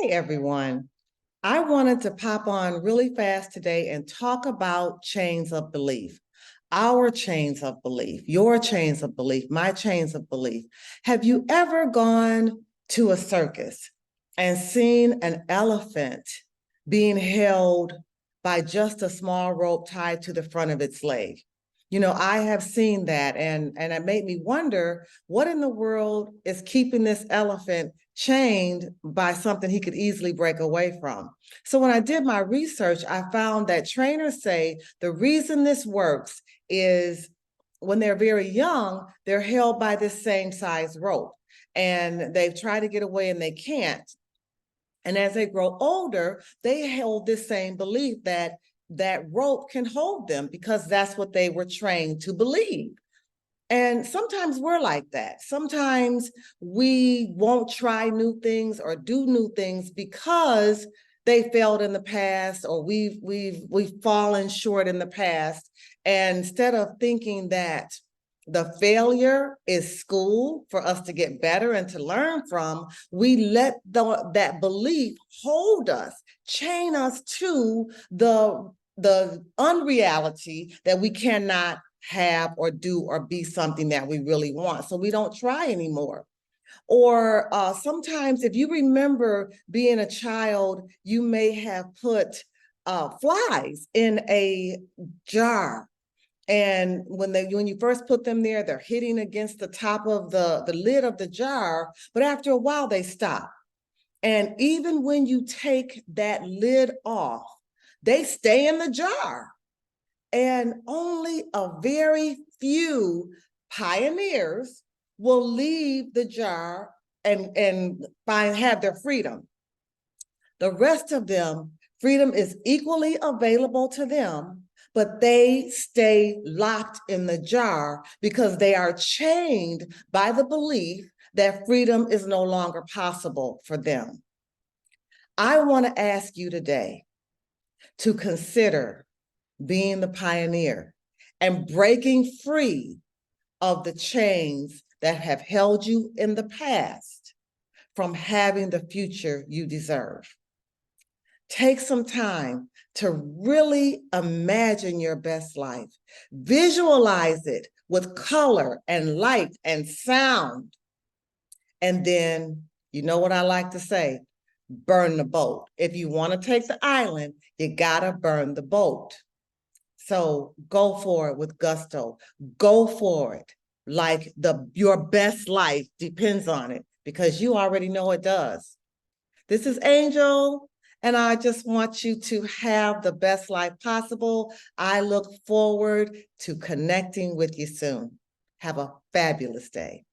Hey everyone. I wanted to pop on really fast today and talk about chains of belief. Our chains of belief, your chains of belief, my chains of belief. Have you ever gone to a circus and seen an elephant being held by just a small rope tied to the front of its leg? I have seen that, and it made me wonder what in the world is keeping this elephant chained by something he could easily break away from. So when I did my research, I found that trainers say the reason this works is when they're very young, they're held by this same size rope, and they've tried to get away and they can't. And as they grow older, they hold this same belief that that rope can hold them because that's what they were trained to believe. And sometimes we're like that. Sometimes we won't try new things or do new things because they failed in the past, or we've fallen short in the past. And instead of thinking that the failure is school for us to get better and to learn from, we let that belief hold us, chain us to the unreality that we cannot have or do or be something that we really want. So we don't try anymore. Or sometimes if you remember being a child, you may have put flies in a jar. And when you first put them there, they're hitting against the top of the lid of the jar, but after a while they stop. And even when you take that lid off, they stay in the jar. And only a very few pioneers will leave the jar and have their freedom. The rest of them, freedom is equally available to them, but they stay locked in the jar because they are chained by the belief that freedom is no longer possible for them. I want to ask you today to consider being the pioneer and breaking free of the chains that have held you in the past from having the future you deserve. Take some time to really imagine your best life. Visualize it with color and light and sound. And then, you know what I like to say, burn the boat. If you want to take the island, you gotta burn the boat. So go for it with gusto. Go for it like your best life depends on it, because you already know it does. This is Angel, and I just want you to have the best life possible. I look forward to connecting with you soon. Have a fabulous day.